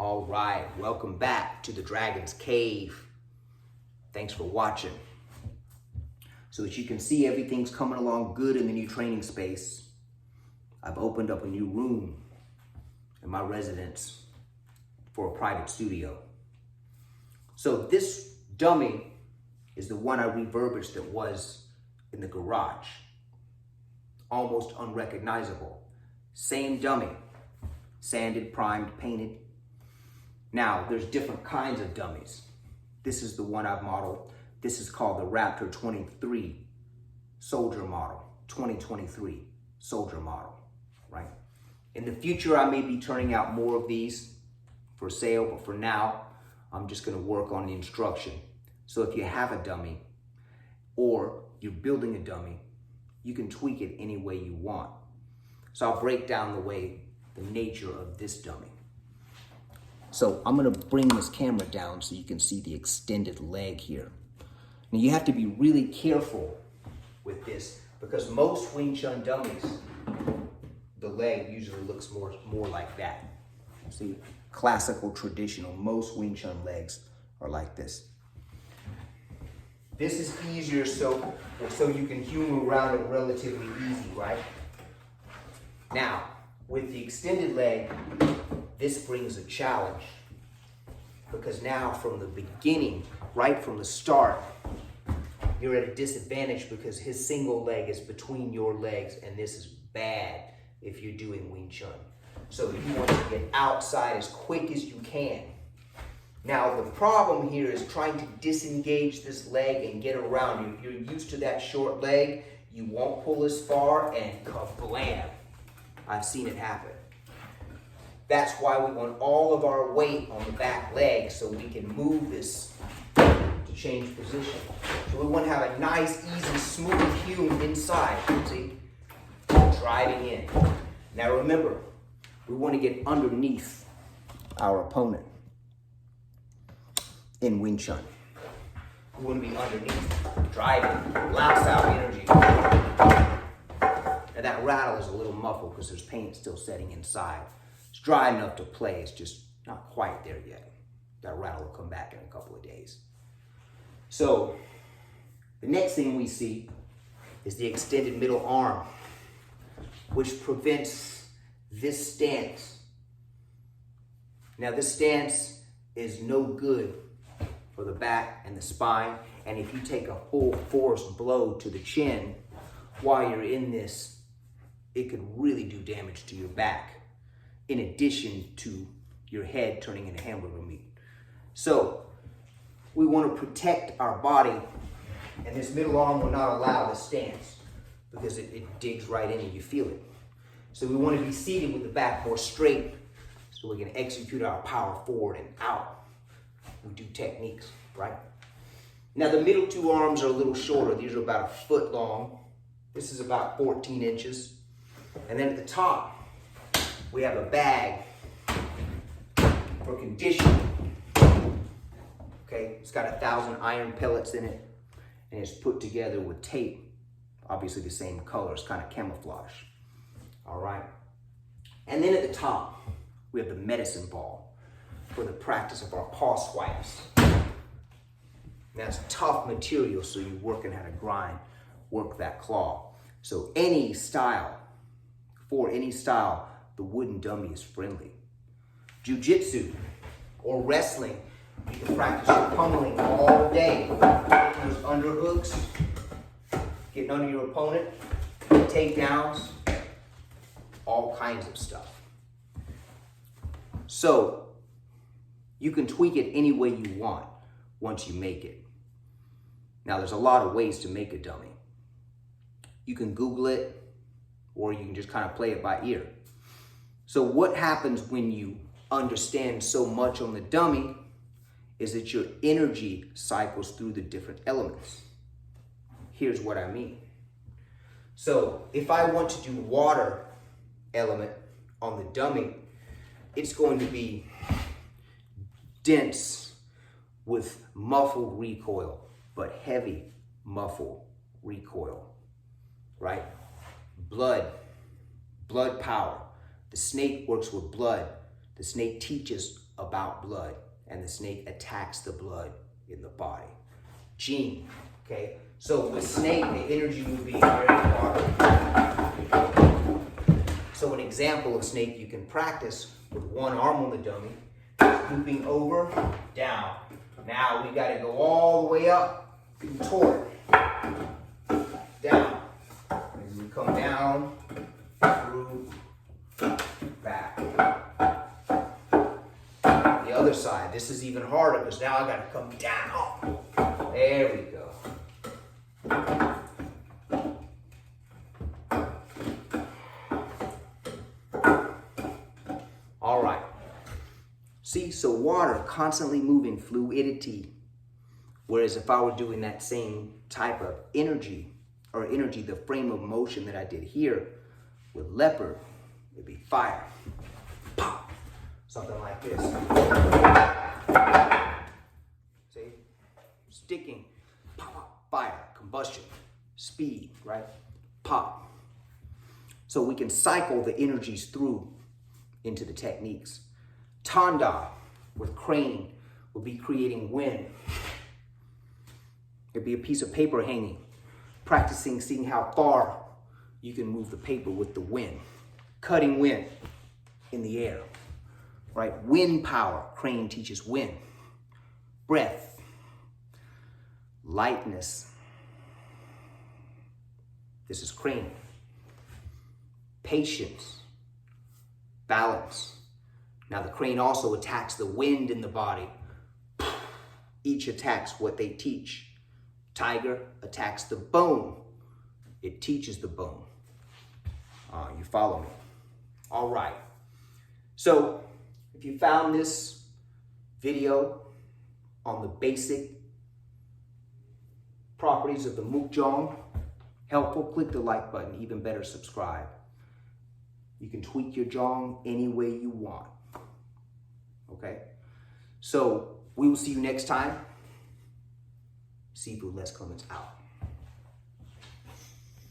All right, welcome back to the Dragon's Cave. Thanks for watching. So as you can see, everything's coming along good in the new training space. I've opened up a new room in my residence for a private studio. So this dummy is the one I refurbished that was in the garage. Almost unrecognizable. Same dummy, sanded, primed, painted. Now, there's different kinds of dummies. This is the one I've modeled. This is called the Raptor 23 Soldier Model, 2023 Soldier Model, right? In the future, I may be turning out more of these for sale, but for now, I'm just gonna work on the instruction. So if you have a dummy or you're building a dummy, you can tweak it any way you want. So I'll break down the nature of this dummy. So I'm gonna bring this camera down so you can see the extended leg here. Now you have to be really careful with this because most Wing Chun dummies, the leg usually looks more like that. See, classical, traditional, most Wing Chun legs are like this. This is easier so you can humor around it relatively easy, right? Now, with the extended leg, this brings a challenge because now from the beginning, right from the start, you're at a disadvantage because his single leg is between your legs, and this is bad if you're doing Wing Chun. So you want to get outside as quick as you can. Now the problem here is trying to disengage this leg and get around you. If you're used to that short leg, you won't pull as far and kablam. I've seen it happen. That's why we want all of our weight on the back leg so we can move this to change position. So we want to have a nice, easy, smooth hewn inside, see? Driving in. Now remember, we want to get underneath our opponent in Wing Chun. We want to be underneath, driving, blast out energy. Now that rattle is a little muffled because there's paint still setting inside. It's dry enough to play, it's just not quite there yet. That rattle will come back in a couple of days. So, the next thing we see is the extended middle arm, which prevents this stance. Now this stance is no good for the back and the spine, and if you take a full force blow to the chin while you're in this, it could really do damage to your back, in addition to your head turning into hamburger meat. So we want to protect our body, and this middle arm will not allow this stance because it digs right in and you feel it. So we want to be seated with the back more straight so we can execute our power forward and out. We do techniques, right? Now the middle two arms are a little shorter. These are about 1 foot long. This is about 14 inches. And then at the top, we have a bag for conditioning. Okay, it's got 1,000 iron pellets in it, and it's put together with tape, obviously the same color, it's kind of camouflage. All right, and then at the top, we have the medicine ball for the practice of our paw swipes. Now it's tough material, so you're working how to grind, work that claw. So any style, the wooden dummy is friendly. Jiu-jitsu or wrestling, you can practice your pummeling all day. Those underhooks, getting under your opponent, takedowns, all kinds of stuff. So you can tweak it any way you want once you make it. Now there's a lot of ways to make a dummy. You can Google it, or you can just kind of play it by ear. So what happens when you understand so much on the dummy is that your energy cycles through the different elements. Here's what I mean. So if I want to do water element on the dummy, it's going to be dense with muffled recoil, but heavy muffled recoil, right? Blood power. The snake works with blood. The snake teaches about blood, and the snake attacks the blood in the body. Jing, okay? So with snake, the energy would be very hard. So an example of snake you can practice with one arm on the dummy, looping over, down. Now we gotta go all the way up toward, down. As we come down, through, back. The other side, this is even harder because now I gotta come down. There we go. All right. See, so water constantly moving, fluidity. Whereas if I were doing that same type of energy, the frame of motion that I did here with leopard, it'd be fire. Pop. Something like this. See? Sticking. Pop. Fire. Combustion. Speed, right? Pop. So we can cycle the energies through into the techniques. Tanda with crane will be creating wind. It'd be a piece of paper hanging, practicing seeing how far you can move the paper with the wind. Cutting wind in the air, right? Wind power, crane teaches wind. Breath, lightness. This is crane. Patience, balance. Now the crane also attacks the wind in the body. Each attacks what they teach. Tiger attacks the bone. It teaches the bone. You follow me? All right. So if you found this video on the basic properties of the Mukjong helpful, click the like button. Even better, subscribe. You can tweak your Jong any way you want. Okay? So we will see you next time. Seafood Less Clements out.